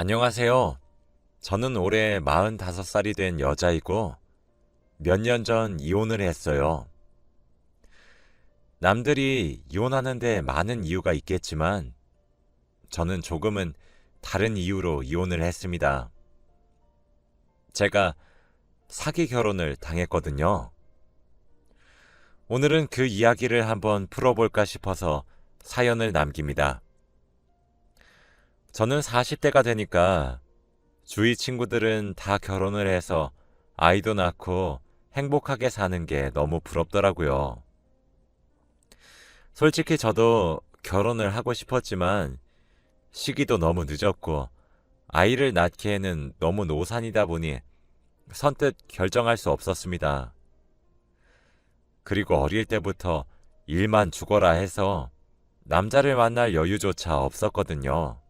안녕하세요. 저는 올해 45살이 된 여자이고 몇 년 전 이혼을 했어요. 남들이 이혼하는데 많은 이유가 있겠지만 저는 조금은 다른 이유로 이혼을 했습니다. 제가 사기 결혼을 당했거든요. 오늘은 그 이야기를 한번 풀어볼까 싶어서 사연을 남깁니다. 저는 40대가 되니까 주위 친구들은 다 결혼을 해서 아이도 낳고 행복하게 사는 게 너무 부럽더라고요. 솔직히 저도 결혼을 하고 싶었지만 시기도 너무 늦었고 아이를 낳기에는 너무 노산이다 보니 선뜻 결정할 수 없었습니다. 그리고 어릴 때부터 일만 죽어라 해서 남자를 만날 여유조차 없었거든요.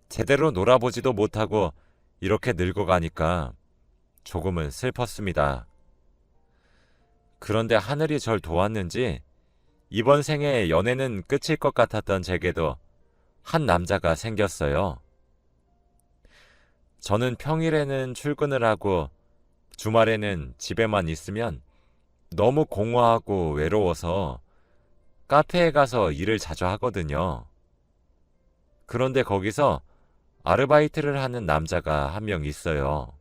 제대로 놀아보지도 못하고 이렇게 늙어가니까 조금은 슬펐습니다. 그런데 하늘이 절 도왔는지 이번 생에 연애는 끝일 것 같았던 제게도 한 남자가 생겼어요. 저는 평일에는 출근을 하고 주말에는 집에만 있으면 너무 공허하고 외로워서 카페에 가서 일을 자주 하거든요. 그런데 거기서 아르바이트를 하는 남자가 한 명 있어요.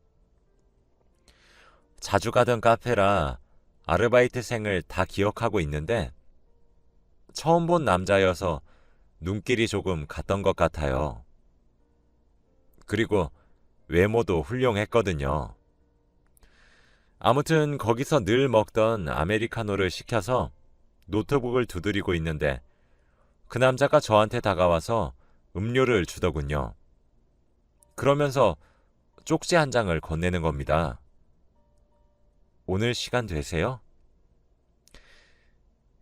자주 가던 카페라 아르바이트생을 다 기억하고 있는데 처음 본 남자여서 눈길이 조금 갔던 것 같아요. 그리고 외모도 훌륭했거든요. 아무튼 거기서 늘 먹던 아메리카노를 시켜서 노트북을 두드리고 있는데 그 남자가 저한테 다가와서 음료를 주더군요. 그러면서 쪽지 한 장을 건네는 겁니다. 오늘 시간 되세요?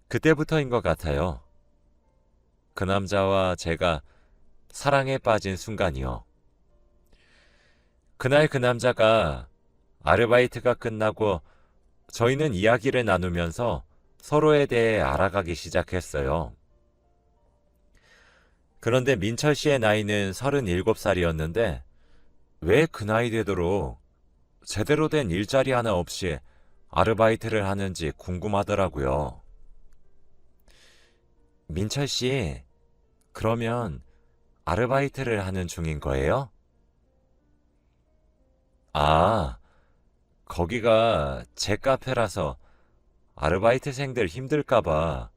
그때부터인 것 같아요. 그 남자와 제가 사랑에 빠진 순간이요. 그날 그 남자가 아르바이트가 끝나고 저희는 이야기를 나누면서 서로에 대해 알아가기 시작했어요. 그런데 민철 씨의 나이는 37살이었는데 왜 그 나이 되도록 제대로 된 일자리 하나 없이 아르바이트를 하는지 궁금하더라고요. 민철 씨, 그러면 아르바이트를 하는 중인 거예요? 아, 거기가 제 카페라서 아르바이트생들 힘들까봐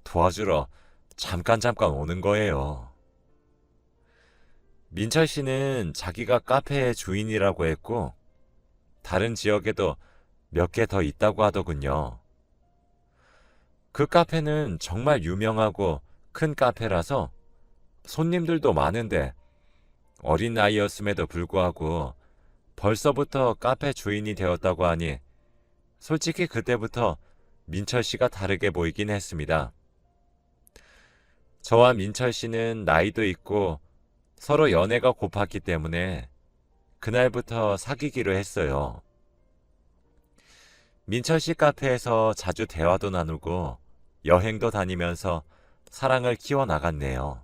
도와주러 잠깐 오는 거예요. 민철 씨는 자기가 카페의 주인이라고 했고, 다른 지역에도 몇 개 더 있다고 하더군요. 그 카페는 정말 유명하고 큰 카페라서 손님들도 많은데 어린 나이였음에도 불구하고 벌써부터 카페 주인이 되었다고 하니 솔직히 그때부터 민철 씨가 다르게 보이긴 했습니다. 저와 민철 씨는 나이도 있고 서로 연애가 고팠기 때문에 그날부터 사귀기로 했어요. 민철 씨 카페에서 자주 대화도 나누고 여행도 다니면서 사랑을 키워나갔네요.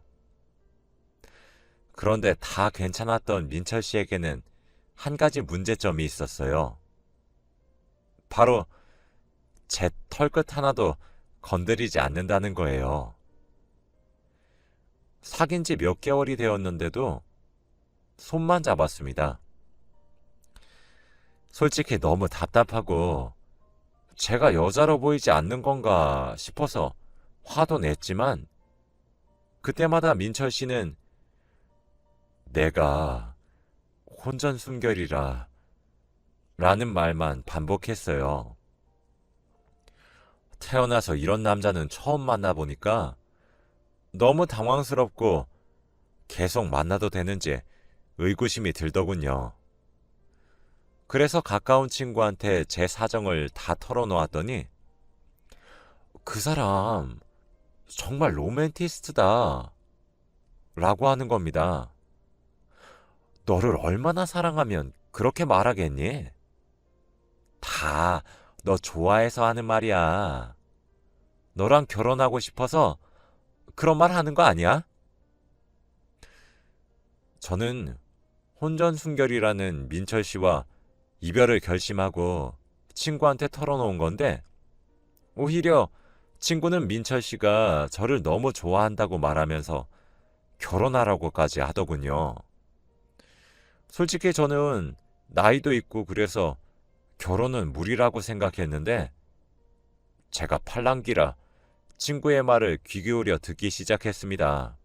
그런데 다 괜찮았던 민철 씨에게는 한 가지 문제점이 있었어요. 바로 제 털끝 하나도 건드리지 않는다는 거예요. 사귄 지 몇 개월이 되었는데도 손만 잡았습니다. 솔직히 너무 답답하고 제가 여자로 보이지 않는 건가 싶어서 화도 냈지만 그때마다 민철 씨는 내가 혼전순결이라 라는 말만 반복했어요. 태어나서 이런 남자는 처음 만나보니까 너무 당황스럽고 계속 만나도 되는지 의구심이 들더군요. 그래서 가까운 친구한테 제 사정을 다 털어놓았더니 그 사람 정말 로맨티스트다 라고 하는 겁니다. 너를 얼마나 사랑하면 그렇게 말하겠니? 다 너 좋아해서 하는 말이야. 너랑 결혼하고 싶어서 그런 말 하는 거 아니야? 저는 혼전순결이라는 민철 씨와 이별을 결심하고 친구한테 털어놓은 건데, 오히려 친구는 민철 씨가 저를 너무 좋아한다고 말하면서 결혼하라고까지 하더군요. 솔직히 저는 나이도 있고 그래서 결혼은 무리라고 생각했는데, 제가 팔랑귀라 친구의 말을 귀 기울여 듣기 시작했습니다.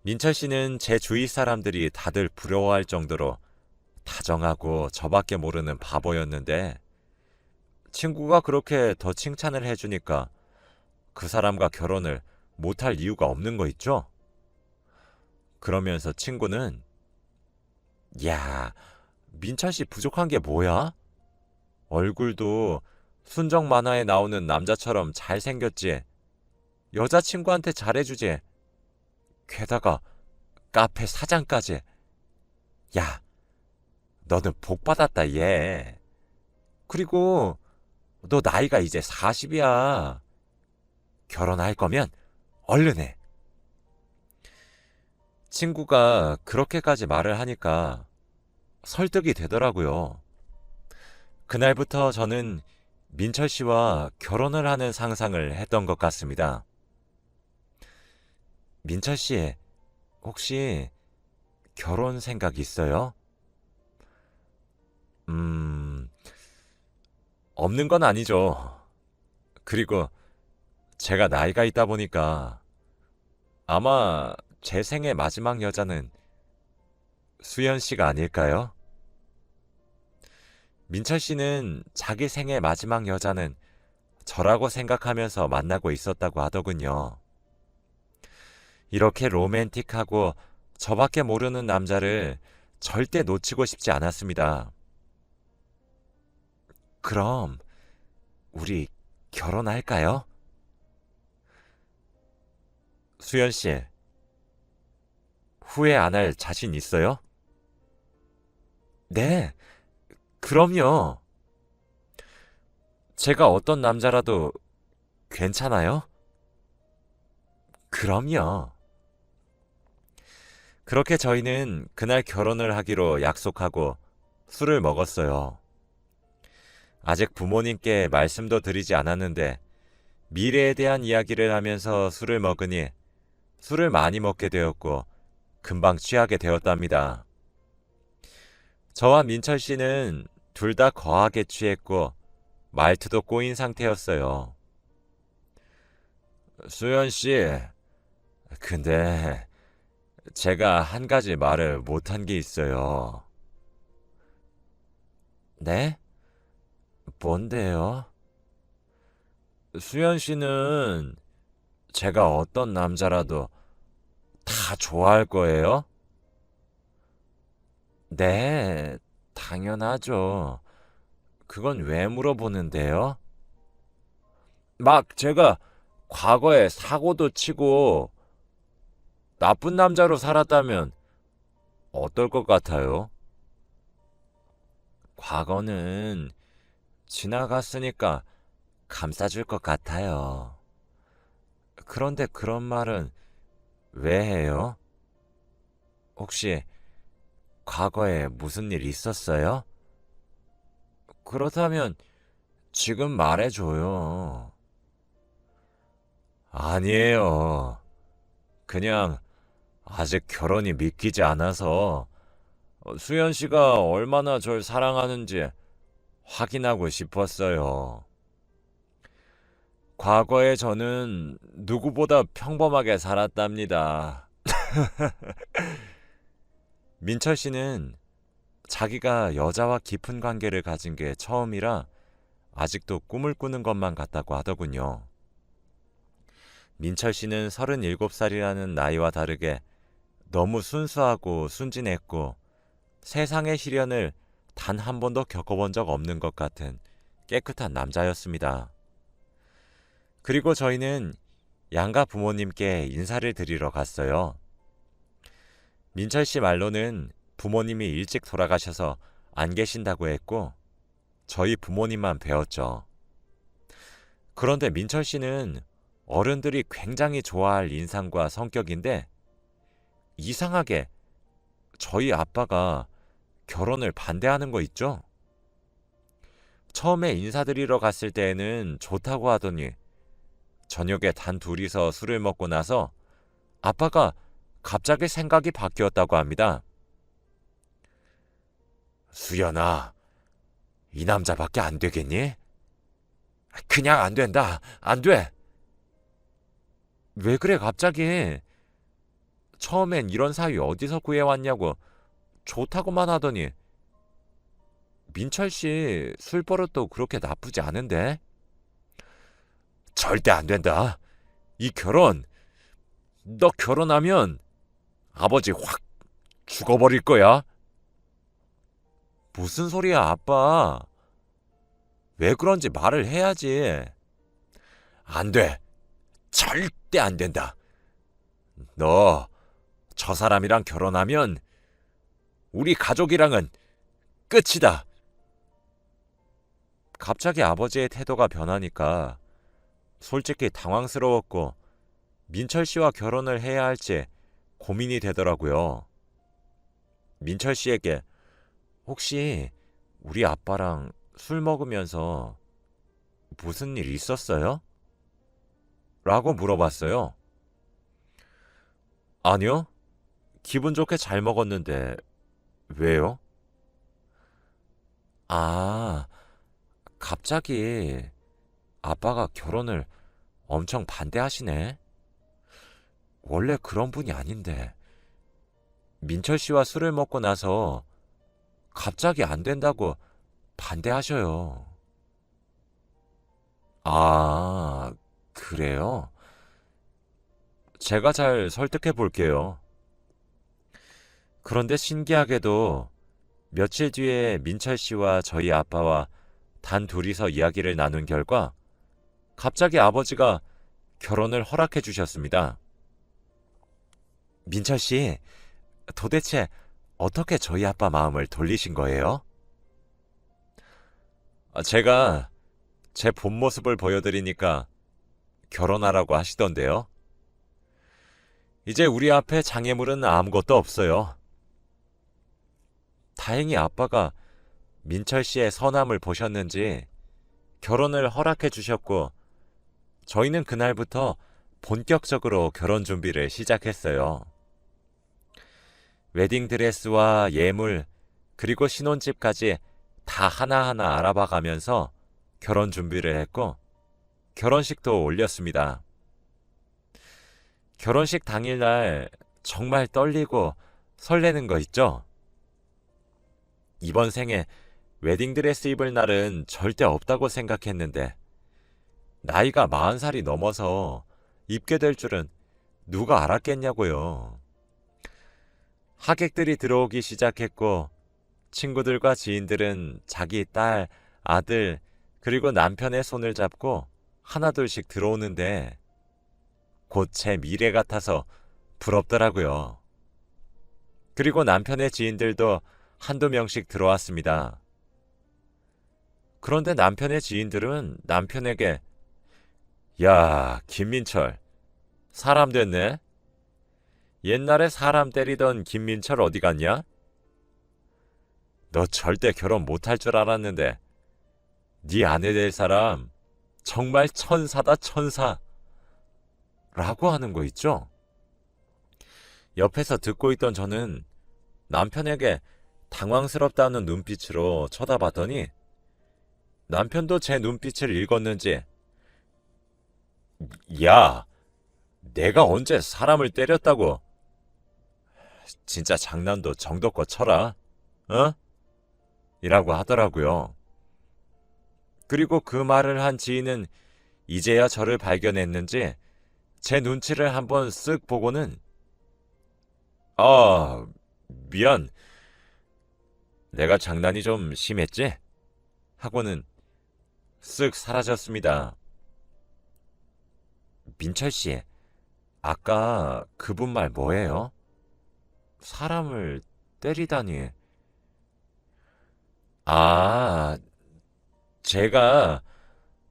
민철 씨는 제 주위 사람들이 다들 부러워할 정도로 다정하고 저밖에 모르는 바보였는데, 친구가 그렇게 더 칭찬을 해주니까 그 사람과 결혼을 못할 이유가 없는 거 있죠? 그러면서 친구는, 야, 민철 씨 부족한 게 뭐야? 얼굴도 순정 만화에 나오는 남자처럼 잘생겼지. 여자친구한테 잘해주지. 게다가 카페 사장까지. 야, 너는 복 받았다, 얘. 그리고 너 나이가 이제 40이야. 결혼할 거면 얼른 해. 친구가 그렇게까지 말을 하니까 설득이 되더라고요. 그날부터 저는 민철 씨와 결혼을 하는 상상을 했던 것 같습니다. 민철 씨, 혹시 결혼 생각 있어요? 없는 건 아니죠. 그리고 제가 나이가 있다 보니까 아마 제 생의 마지막 여자는 수연 씨가 아닐까요? 민철 씨는 자기 생의 마지막 여자는 저라고 생각하면서 만나고 있었다고 하더군요. 이렇게 로맨틱하고 저밖에 모르는 남자를 절대 놓치고 싶지 않았습니다. 그럼 우리 결혼할까요? 수연 씨, 후회 안 할 자신 있어요? 네, 그럼요. 제가 어떤 남자라도 괜찮아요? 그럼요. 그렇게 저희는 그날 결혼을 하기로 약속하고 술을 먹었어요. 아직 부모님께 말씀도 드리지 않았는데 미래에 대한 이야기를 하면서 술을 먹으니 술을 많이 먹게 되었고 금방 취하게 되었답니다. 저와 민철 씨는 둘 다 거하게 취했고 말투도 꼬인 상태였어요. 수연 씨, 근데 제가 한 가지 말을 못한 게 있어요. 네? 뭔데요? 수연 씨는 제가 어떤 남자라도 다 좋아할 거예요? 네, 당연하죠. 그건 왜 물어보는데요? 막 제가 과거에 사고도 치고 나쁜 남자로 살았다면 어떨 것 같아요? 과거는 지나갔으니까 감싸줄 것 같아요. 그런데 그런 말은 왜 해요? 혹시 과거에 무슨 일 있었어요? 그렇다면 지금 말해줘요. 아니에요. 그냥 아직 결혼이 믿기지 않아서 수연 씨가 얼마나 절 사랑하는지 확인하고 싶었어요. 과거에 저는 누구보다 평범하게 살았답니다. 민철 씨는 자기가 여자와 깊은 관계를 가진 게 처음이라 아직도 꿈을 꾸는 것만 같다고 하더군요. 민철 씨는 37살이라는 나이와 다르게 너무 순수하고 순진했고 세상의 시련을 단 한 번도 겪어본 적 없는 것 같은 깨끗한 남자였습니다. 그리고 저희는 양가 부모님께 인사를 드리러 갔어요. 민철 씨 말로는 부모님이 일찍 돌아가셔서 안 계신다고 했고 저희 부모님만 뵈었죠. 그런데 민철 씨는 어른들이 굉장히 좋아할 인상과 성격인데 이상하게 저희 아빠가 결혼을 반대하는 거 있죠? 처음에 인사드리러 갔을 때에는 좋다고 하더니 저녁에 단 둘이서 술을 먹고 나서 아빠가 갑자기 생각이 바뀌었다고 합니다. 수연아, 이 남자밖에 안 되겠니? 그냥 안 된다. 안 돼. 왜 그래 갑자기? 처음엔 이런 사위 어디서 구해왔냐고 좋다고만 하더니 민철 씨 술버릇도 그렇게 나쁘지 않은데? 절대 안 된다. 이 결혼, 너 결혼하면 아버지 확 죽어버릴 거야. 무슨 소리야, 아빠. 왜 그런지 말을 해야지. 안 돼. 절대 안 된다. 너 저 사람이랑 결혼하면 우리 가족이랑은 끝이다. 갑자기 아버지의 태도가 변하니까 솔직히 당황스러웠고 민철 씨와 결혼을 해야 할지 고민이 되더라고요. 민철 씨에게 혹시 우리 아빠랑 술 먹으면서 무슨 일 있었어요? 라고 물어봤어요. 아니요. 기분 좋게 잘 먹었는데 왜요? 아, 갑자기 아빠가 결혼을 엄청 반대하시네. 원래 그런 분이 아닌데. 민철 씨와 술을 먹고 나서 갑자기 안 된다고 반대하셔요. 아, 그래요? 제가 잘 설득해 볼게요. 그런데 신기하게도 며칠 뒤에 민철 씨와 저희 아빠와 단 둘이서 이야기를 나눈 결과 갑자기 아버지가 결혼을 허락해 주셨습니다. 민철 씨, 도대체 어떻게 저희 아빠 마음을 돌리신 거예요? 제가 제 본 모습을 보여드리니까 결혼하라고 하시던데요. 이제 우리 앞에 장애물은 아무것도 없어요. 다행히 아빠가 민철 씨의 선함을 보셨는지 결혼을 허락해 주셨고 저희는 그날부터 본격적으로 결혼 준비를 시작했어요. 웨딩드레스와 예물 그리고 신혼집까지 다 하나하나 알아봐 가면서 결혼 준비를 했고 결혼식도 올렸습니다. 결혼식 당일날 정말 떨리고 설레는 거 있죠? 이번 생에 웨딩드레스 입을 날은 절대 없다고 생각했는데 나이가 40살이 넘어서 입게 될 줄은 누가 알았겠냐고요. 하객들이 들어오기 시작했고 친구들과 지인들은 자기 딸, 아들, 그리고 남편의 손을 잡고 하나둘씩 들어오는데 곧 제 미래 같아서 부럽더라고요. 그리고 남편의 지인들도 한두 명씩 들어왔습니다. 그런데 남편의 지인들은 남편에게 야, 김민철, 사람 됐네? 옛날에 사람 때리던 김민철 어디 갔냐? 너 절대 결혼 못할 줄 알았는데 네 아내 될 사람 정말 천사다 천사 라고 하는 거 있죠? 옆에서 듣고 있던 저는 남편에게 당황스럽다는 눈빛으로 쳐다봤더니 남편도 제 눈빛을 읽었는지 야, 내가 언제 사람을 때렸다고? 진짜 장난도 정도껏 쳐라. 어? 이라고 하더라고요. 그리고 그 말을 한 지인은 이제야 저를 발견했는지 제 눈치를 한번 쓱 보고는 아, 미안. 내가 장난이 좀 심했지? 하고는 쓱 사라졌습니다. 민철 씨, 아까 그분 말 뭐예요? 사람을 때리다니. 아, 제가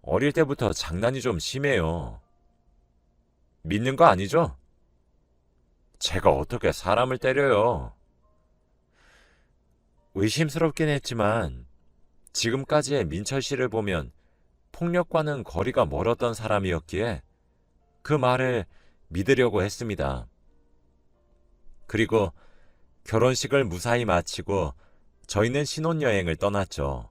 어릴 때부터 장난이 좀 심해요. 믿는 거 아니죠? 제가 어떻게 사람을 때려요? 의심스럽긴 했지만 지금까지의 민철 씨를 보면 폭력과는 거리가 멀었던 사람이었기에 그 말을 믿으려고 했습니다. 그리고 결혼식을 무사히 마치고 저희는 신혼여행을 떠났죠.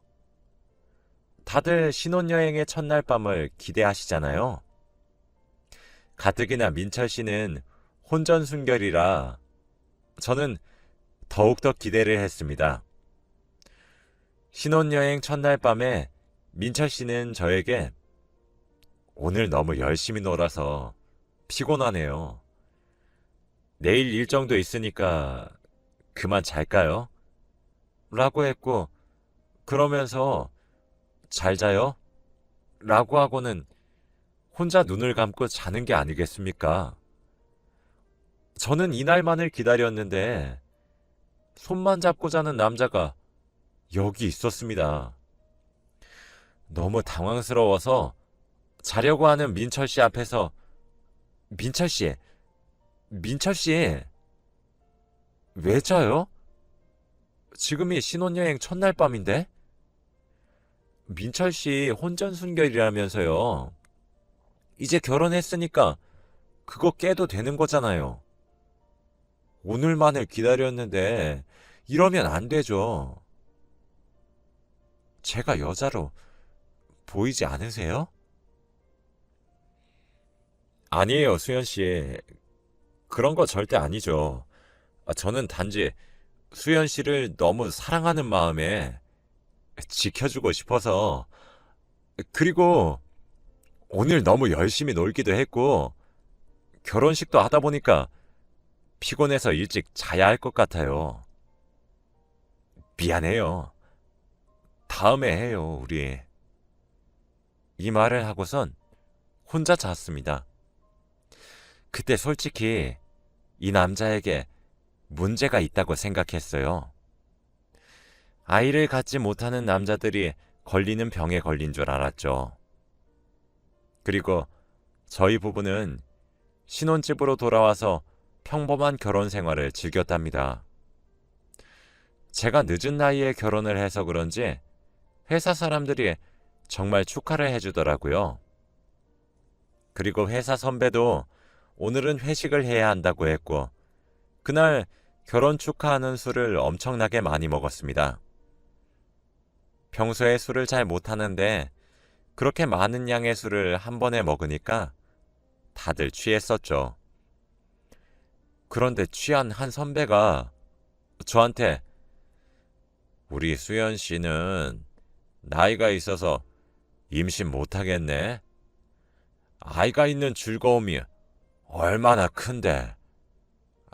다들 신혼여행의 첫날 밤을 기대하시잖아요. 가뜩이나 민철 씨는 혼전순결이라 저는 더욱더 기대를 했습니다. 신혼여행 첫날 밤에 민철 씨는 저에게 오늘 너무 열심히 놀아서 피곤하네요. 내일 일정도 있으니까 그만 잘까요? 라고 했고, 그러면서 잘 자요? 라고 하고는 혼자 눈을 감고 자는 게 아니겠습니까? 저는 이날만을 기다렸는데 손만 잡고 자는 남자가 여기 있었습니다. 너무 당황스러워서 자려고 하는 민철 씨 앞에서 민철 씨, 민철 씨, 왜 자요? 지금이 신혼여행 첫날 밤인데? 민철 씨 혼전순결이라면서요. 이제 결혼했으니까 그거 깨도 되는 거잖아요. 오늘만을 기다렸는데 이러면 안 되죠. 제가 여자로 보이지 않으세요? 아니에요, 수연 씨. 그런 거 절대 아니죠. 저는 단지 수연 씨를 너무 사랑하는 마음에 지켜주고 싶어서, 그리고 오늘 너무 열심히 놀기도 했고, 결혼식도 하다 보니까 피곤해서 일찍 자야 할 것 같아요. 미안해요. 다음에 해요, 우리. 이 말을 하고선 혼자 잤습니다. 그때 솔직히 이 남자에게 문제가 있다고 생각했어요. 아이를 갖지 못하는 남자들이 걸리는 병에 걸린 줄 알았죠. 그리고 저희 부부는 신혼집으로 돌아와서 평범한 결혼 생활을 즐겼답니다. 제가 늦은 나이에 결혼을 해서 그런지 회사 사람들이 정말 축하를 해주더라고요. 그리고 회사 선배도 오늘은 회식을 해야 한다고 했고, 그날 결혼 축하하는 술을 엄청나게 많이 먹었습니다. 평소에 술을 잘 못하는데 그렇게 많은 양의 술을 한 번에 먹으니까 다들 취했었죠. 그런데 취한 한 선배가 저한테 우리 수연 씨는 나이가 있어서 임신 못하겠네. 아이가 있는 즐거움이 얼마나 큰데.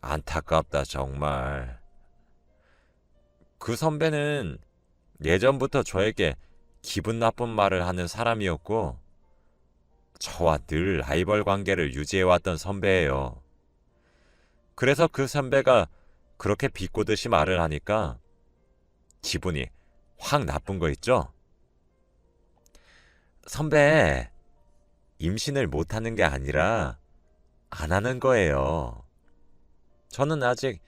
안타깝다, 정말. 그 선배는 예전부터 저에게 기분 나쁜 말을 하는 사람이었고, 저와 늘 라이벌 관계를 유지해왔던 선배예요. 그래서 그 선배가 그렇게 비꼬듯이 말을 하니까 기분이 확 나쁜 거 있죠? 선배, 임신을 못하는 게 아니라 안 하는 거예요. 저는 아직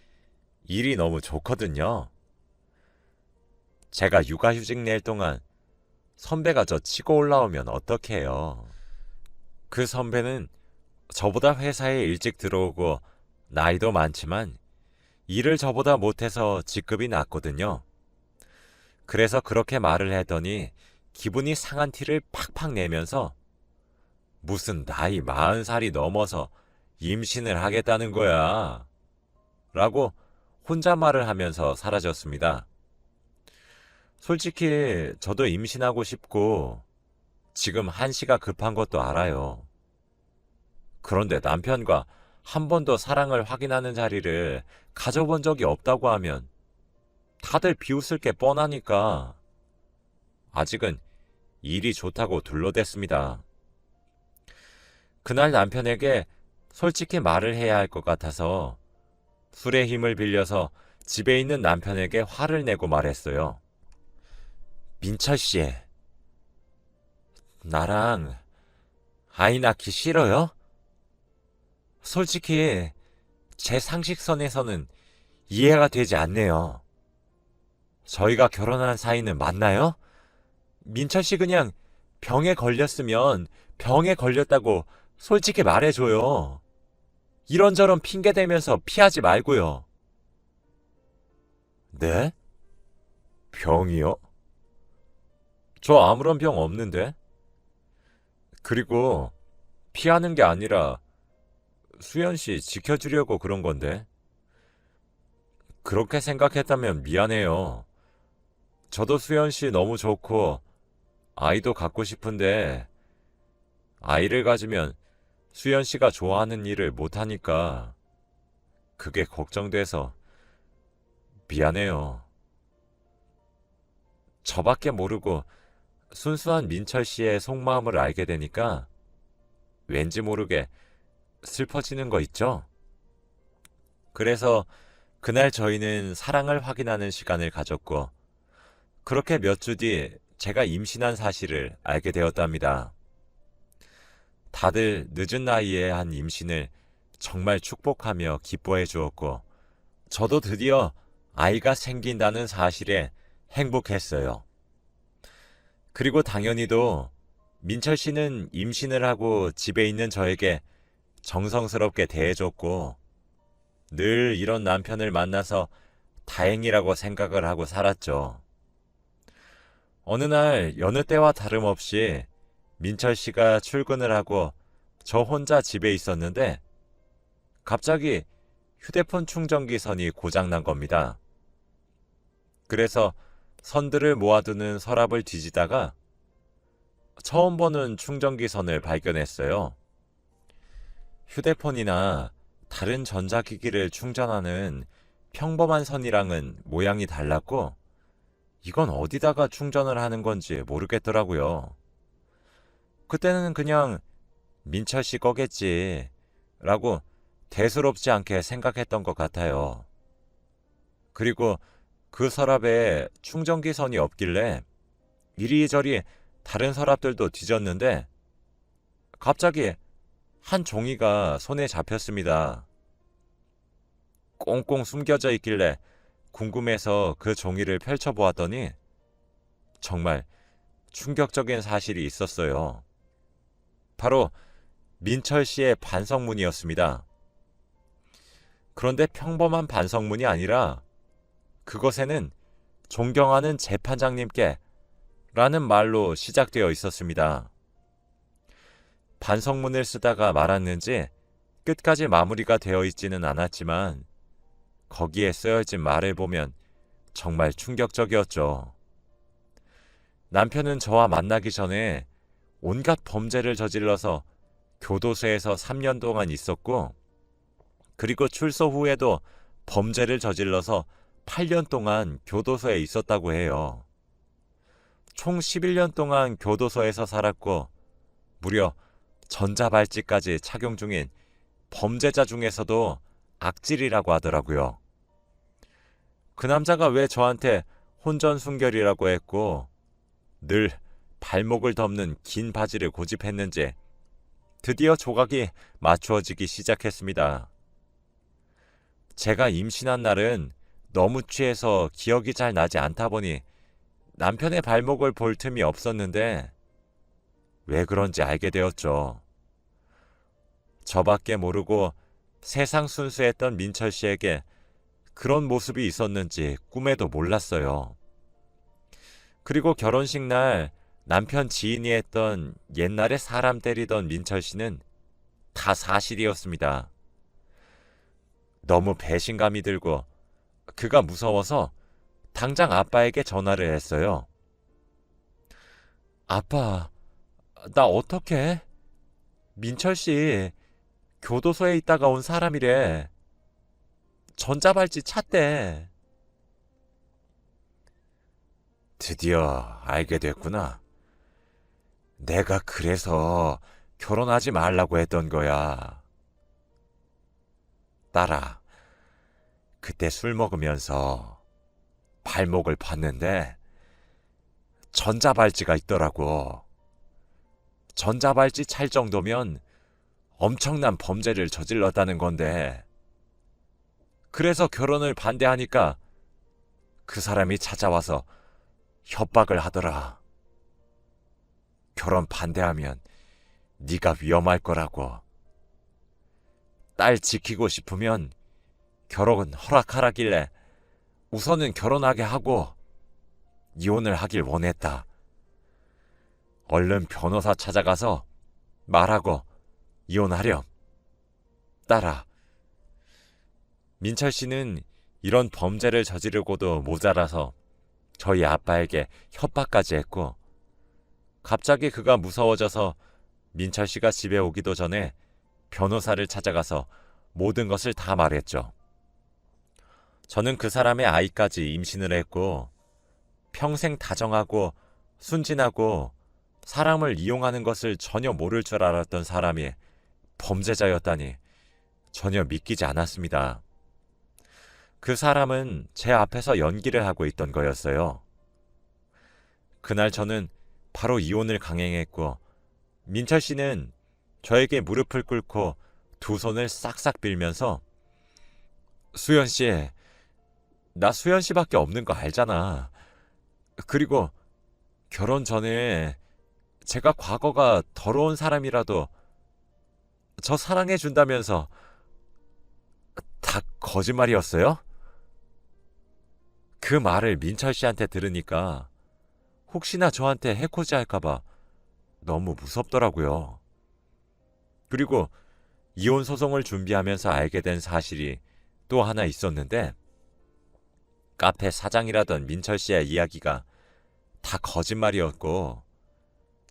일이 너무 좋거든요. 제가 육아휴직 낼 동안 선배가 저 치고 올라오면 어떡해요. 그 선배는 저보다 회사에 일찍 들어오고 나이도 많지만 일을 저보다 못해서 직급이 낮거든요. 그래서 그렇게 말을 했더니 기분이 상한 티를 팍팍 내면서 무슨 나이 40살이 넘어서 임신을 하겠다는 거야. 라고 혼잣말을 하면서 사라졌습니다. 솔직히 저도 임신하고 싶고 지금 한시가 급한 것도 알아요. 그런데 남편과 한 번도 사랑을 확인하는 자리를 가져본 적이 없다고 하면 다들 비웃을 게 뻔하니까 아직은 일이 좋다고 둘러댔습니다. 그날 남편에게 솔직히 말을 해야 할 것 같아서 술의 힘을 빌려서 집에 있는 남편에게 화를 내고 말했어요. 민철 씨, 나랑 아이 낳기 싫어요? 솔직히 제 상식선에서는 이해가 되지 않네요. 저희가 결혼한 사이는 맞나요? 민철 씨 그냥 병에 걸렸으면 병에 걸렸다고 솔직히 말해줘요. 이런저런 핑계 대면서 피하지 말고요. 네? 병이요? 저 아무런 병 없는데? 그리고 피하는 게 아니라 수연 씨 지켜주려고 그런 건데. 그렇게 생각했다면 미안해요. 저도 수연 씨 너무 좋고 아이도 갖고 싶은데 아이를 가지면 수연 씨가 좋아하는 일을 못하니까 그게 걱정돼서 미안해요. 저밖에 모르고 순수한 민철 씨의 속마음을 알게 되니까 왠지 모르게 슬퍼지는 거 있죠? 그래서 그날 저희는 사랑을 확인하는 시간을 가졌고 그렇게 몇 주 뒤 제가 임신한 사실을 알게 되었답니다. 다들 늦은 나이에 한 임신을 정말 축복하며 기뻐해 주었고 저도 드디어 아이가 생긴다는 사실에 행복했어요. 그리고 당연히도 민철 씨는 임신을 하고 집에 있는 저에게 정성스럽게 대해줬고 늘 이런 남편을 만나서 다행이라고 생각을 하고 살았죠. 어느 날 여느 때와 다름없이 민철 씨가 출근을 하고 저 혼자 집에 있었는데 갑자기 휴대폰 충전기 선이 고장난 겁니다. 그래서 선들을 모아두는 서랍을 뒤지다가 처음 보는 충전기 선을 발견했어요. 휴대폰이나 다른 전자기기를 충전하는 평범한 선이랑은 모양이 달랐고 이건 어디다가 충전을 하는 건지 모르겠더라고요. 그때는 그냥 민철 씨 거겠지 라고 대수롭지 않게 생각했던 것 같아요. 그리고 그 서랍에 충전기 선이 없길래 이리저리 다른 서랍들도 뒤졌는데 갑자기 한 종이가 손에 잡혔습니다. 꽁꽁 숨겨져 있길래 궁금해서 그 종이를 펼쳐보았더니 정말 충격적인 사실이 있었어요. 바로 민철 씨의 반성문이었습니다. 그런데 평범한 반성문이 아니라 그것에는 존경하는 재판장님께 라는 말로 시작되어 있었습니다. 반성문을 쓰다가 말았는지 끝까지 마무리가 되어 있지는 않았지만 거기에 쓰여진 말을 보면 정말 충격적이었죠. 남편은 저와 만나기 전에 온갖 범죄를 저질러서 교도소에서 3년 동안 있었고 그리고 출소 후에도 범죄를 저질러서 8년 동안 교도소에 있었다고 해요. 총 11년 동안 교도소에서 살았고 무려 전자발찌까지 착용 중인 범죄자 중에서도 악질이라고 하더라고요. 그 남자가 왜 저한테 혼전순결이라고 했고 늘 발목을 덮는 긴 바지를 고집했는지 드디어 조각이 맞추어지기 시작했습니다. 제가 임신한 날은 너무 취해서 기억이 잘 나지 않다 보니 남편의 발목을 볼 틈이 없었는데 왜 그런지 알게 되었죠. 저밖에 모르고 세상 순수했던 민철 씨에게 그런 모습이 있었는지 꿈에도 몰랐어요. 그리고 결혼식 날 남편 지인이 했던 옛날에 사람 때리던 민철 씨는 다 사실이었습니다. 너무 배신감이 들고 그가 무서워서 당장 아빠에게 전화를 했어요. 아빠, 나 어떡해? 민철 씨 교도소에 있다가 온 사람이래. 전자발찌 찾대. 드디어 알게 됐구나. 내가 그래서 결혼하지 말라고 했던 거야. 딸아, 그때 술 먹으면서 발목을 봤는데 전자발찌가 있더라고. 전자발찌 찰 정도면 엄청난 범죄를 저질렀다는 건데 그래서 결혼을 반대하니까 그 사람이 찾아와서 협박을 하더라. 결혼 반대하면 네가 위험할 거라고. 딸 지키고 싶으면 결혼 허락하라길래 우선은 결혼하게 하고 이혼을 하길 원했다. 얼른 변호사 찾아가서 말하고 이혼하렴. 딸아. 민철 씨는 이런 범죄를 저지르고도 모자라서 저희 아빠에게 협박까지 했고, 갑자기 그가 무서워져서 민철 씨가 집에 오기도 전에 변호사를 찾아가서 모든 것을 다 말했죠. 저는 그 사람의 아이까지 임신을 했고, 평생 다정하고 순진하고 사람을 이용하는 것을 전혀 모를 줄 알았던 사람이 범죄자였다니 전혀 믿기지 않았습니다. 그 사람은 제 앞에서 연기를 하고 있던 거였어요. 그날 저는 바로 이혼을 강행했고, 민철 씨는 저에게 무릎을 꿇고 두 손을 싹싹 빌면서 수연 씨, 나 수연 씨밖에 없는 거 알잖아. 그리고 결혼 전에 제가 과거가 더러운 사람이라도 저 사랑해 준다면서 다 거짓말이었어요? 그 말을 민철 씨한테 들으니까 혹시나 저한테 해코지 할까봐 너무 무섭더라고요. 그리고 이혼 소송을 준비하면서 알게 된 사실이 또 하나 있었는데, 카페 사장이라던 민철 씨의 이야기가 다 거짓말이었고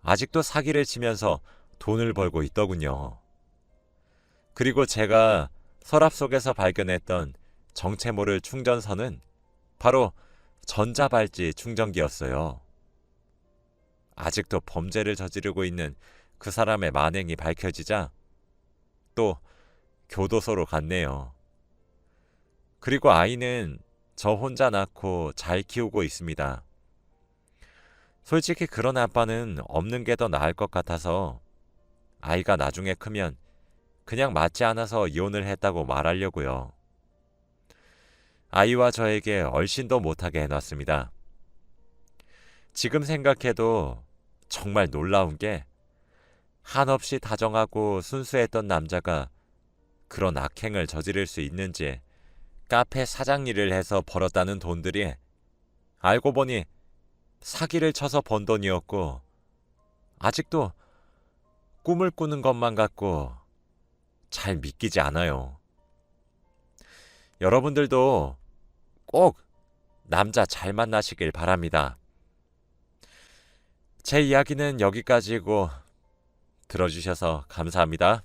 아직도 사기를 치면서 돈을 벌고 있더군요. 그리고 제가 서랍 속에서 발견했던 정체 모를 충전선은 바로 전자발찌 충전기였어요. 아직도 범죄를 저지르고 있는 그 사람의 만행이 밝혀지자 또 교도소로 갔네요. 그리고 아이는 저 혼자 낳고 잘 키우고 있습니다. 솔직히 그런 아빠는 없는 게 더 나을 것 같아서 아이가 나중에 크면 그냥 맞지 않아서 이혼을 했다고 말하려고요. 아이와 저에게 얼씬도 못하게 해놨습니다. 지금 생각해도 정말 놀라운 게, 한없이 다정하고 순수했던 남자가 그런 악행을 저지를 수 있는지, 카페 사장 일을 해서 벌었다는 돈들이 알고 보니 사기를 쳐서 번 돈이었고, 아직도 꿈을 꾸는 것만 같고 잘 믿기지 않아요. 여러분들도 꼭 남자 잘 만나시길 바랍니다. 제 이야기는 여기까지고 들어주셔서 감사합니다.